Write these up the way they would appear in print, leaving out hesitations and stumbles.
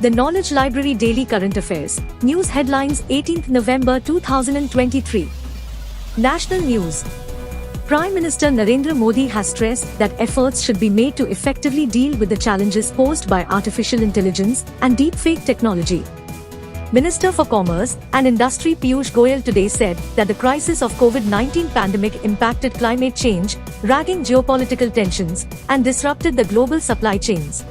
The Knowledge Library Daily Current Affairs. News headlines 18th November 2023. National News. Prime Minister Narendra Modi has stressed that efforts should be made to effectively deal with the challenges posed by artificial intelligence and deepfake technology. Minister for Commerce and Industry Piyush Goyal today said that the crisis of COVID-19 pandemic impacted climate change, ragging geopolitical tensions, and disrupted the global supply chains.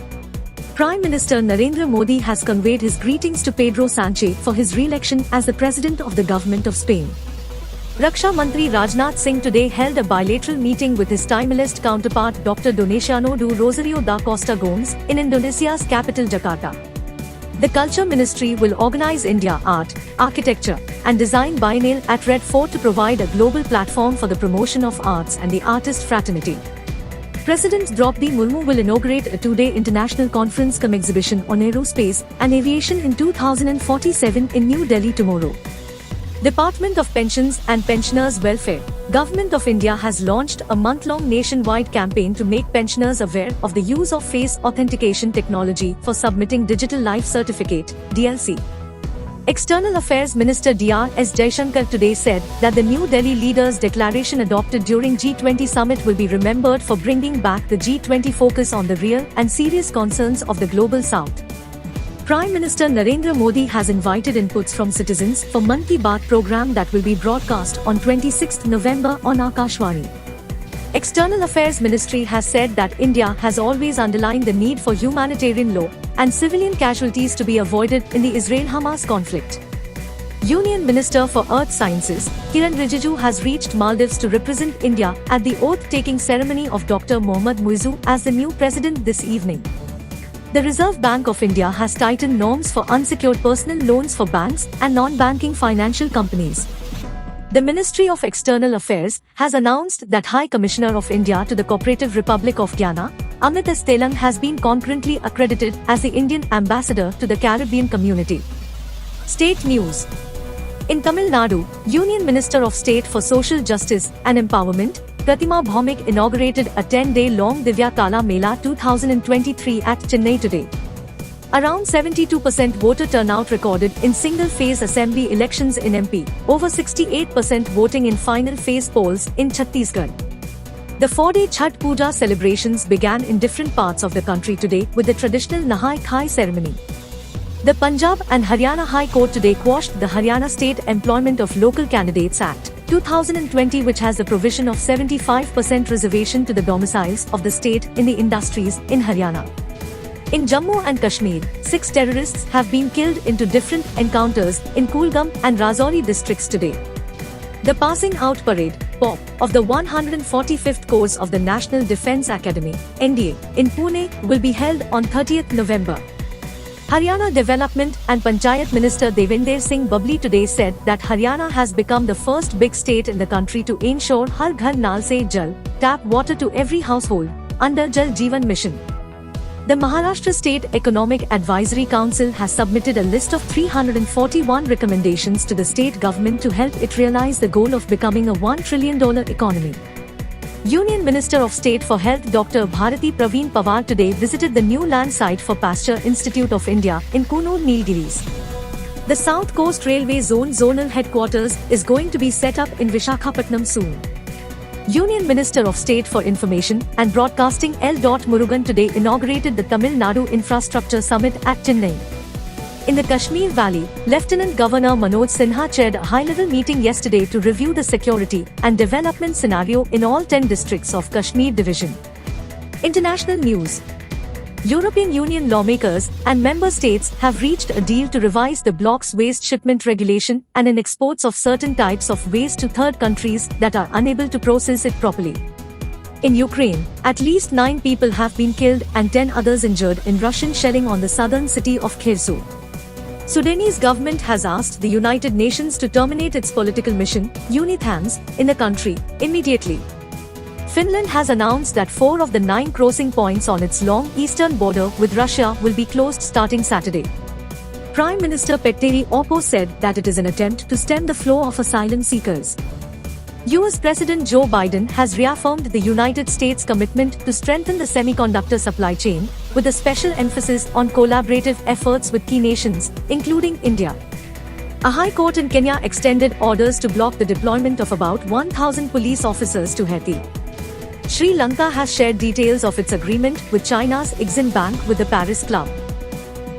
Prime Minister Narendra Modi has conveyed his greetings to Pedro Sanchez for his re-election as the President of the Government of Spain. Raksha Mantri Rajnath Singh today held a bilateral meeting with his Timor-Leste counterpart Dr. Donaciano do Rosario da Costa Gomes in Indonesia's capital Jakarta. The Culture Ministry will organize India Art, Architecture and Design Biennial at Red Fort to provide a global platform for the promotion of arts and the artist fraternity. President Draupadi Murmu will inaugurate a two-day international conference cum exhibition on aerospace and aviation in 2047 in New Delhi tomorrow. Department of Pensions and Pensioners Welfare, Government of India has launched a month-long nationwide campaign to make pensioners aware of the use of face authentication technology for submitting Digital Life Certificate, DLC. External Affairs Minister Dr. Jaishankar today said that the New Delhi Leaders' Declaration adopted during G20 summit will be remembered for bringing back the G20 focus on the real and serious concerns of the Global South. Prime Minister Narendra Modi has invited inputs from citizens for Mann Ki Baat program that will be broadcast on 26th November on Akashvani. External Affairs Ministry has said that India has always underlined the need for humanitarian law and civilian casualties to be avoided in the Israel-Hamas conflict. Union Minister for Earth Sciences, Kiran Rijiju has reached Maldives to represent India at the oath-taking ceremony of Dr. Mohammad Muizzu as the new president this evening. The Reserve Bank of India has tightened norms for unsecured personal loans for banks and non-banking financial companies. The Ministry of External Affairs has announced that High Commissioner of India to the Cooperative Republic of Guyana, Amit S. Telang, has been concurrently accredited as the Indian Ambassador to the Caribbean Community. State News. In Tamil Nadu, Union Minister of State for Social Justice and Empowerment, Pratima Bhaumik, inaugurated a 10-day-long Divya Kala Mela 2023 at Chennai today. Around 72% voter turnout recorded in single-phase assembly elections in MP, over 68% voting in final-phase polls in Chhattisgarh. The 4-day Chhath Puja celebrations began in different parts of the country today with the traditional Nahai Khai ceremony. The Punjab and Haryana High Court today quashed the Haryana State Employment of Local Candidates Act 2020, which has the provision of 75% reservation to the domiciles of the state in the industries in Haryana. In Jammu and Kashmir, 6 terrorists have been killed in 2 different encounters in Kulgam and Rajouri districts today. The Passing Out Parade, POP, of the 145th course of the National Defence Academy, NDA, in Pune will be held on 30th November. Haryana Development and Panchayat Minister Devender Singh Babli today said that Haryana has become the first big state in the country to ensure Har Ghar Nal Se Jal, tap water to every household, under Jal Jeevan Mission. The Maharashtra State Economic Advisory Council has submitted a list of 341 recommendations to the state government to help it realize the goal of becoming a $1 trillion economy. Union Minister of State for Health Dr. Bharati Praveen Pawar today visited the new land site for Pasteur Institute of India in Kunur, Nilgiris. The South Coast Railway Zone Zonal Headquarters is going to be set up in Vishakhapatnam soon. Union Minister of State for Information and Broadcasting L. Murugan today inaugurated the Tamil Nadu Infrastructure Summit at Chennai. In the Kashmir Valley, Lieutenant Governor Manoj Sinha chaired a high-level meeting yesterday to review the security and development scenario in all 10 districts of Kashmir Division. International News. European Union lawmakers and member states have reached a deal to revise the bloc's waste shipment regulation and in exports of certain types of waste to third countries that are unable to process it properly. In Ukraine, at least 9 people have been killed and 10 others injured in Russian shelling on the southern city of Kherson. Sudanese government has asked the United Nations to terminate its political mission, UNITHAMS, in the country, immediately. Finland has announced that 4 of the 9 crossing points on its long eastern border with Russia will be closed starting Saturday. Prime Minister Petteri Orpo said that it is an attempt to stem the flow of asylum seekers. US President Joe Biden has reaffirmed the United States' commitment to strengthen the semiconductor supply chain, with a special emphasis on collaborative efforts with key nations, including India. A high court in Kenya extended orders to block the deployment of about 1,000 police officers to Haiti. Sri Lanka has shared details of its agreement with China's Exim Bank with the Paris Club.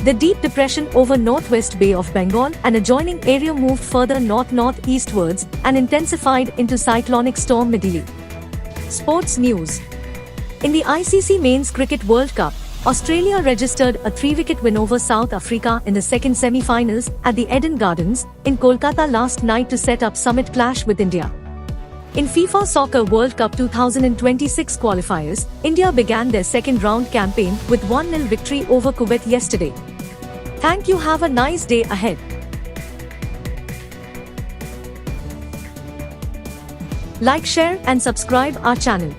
The deep depression over Northwest Bay of Bengal and adjoining area moved further north-northeastwards and intensified into cyclonic storm Midili. Sports news. In the ICC Men's Cricket World Cup, Australia registered a 3-wicket win over South Africa in the second semi-finals at the Eden Gardens in Kolkata last night to set up summit clash with India. In FIFA Soccer World Cup 2026 qualifiers, India began their second-round campaign with 1-0 victory over Kuwait yesterday. Thank you. Have a nice day ahead. Like, share and subscribe our channel.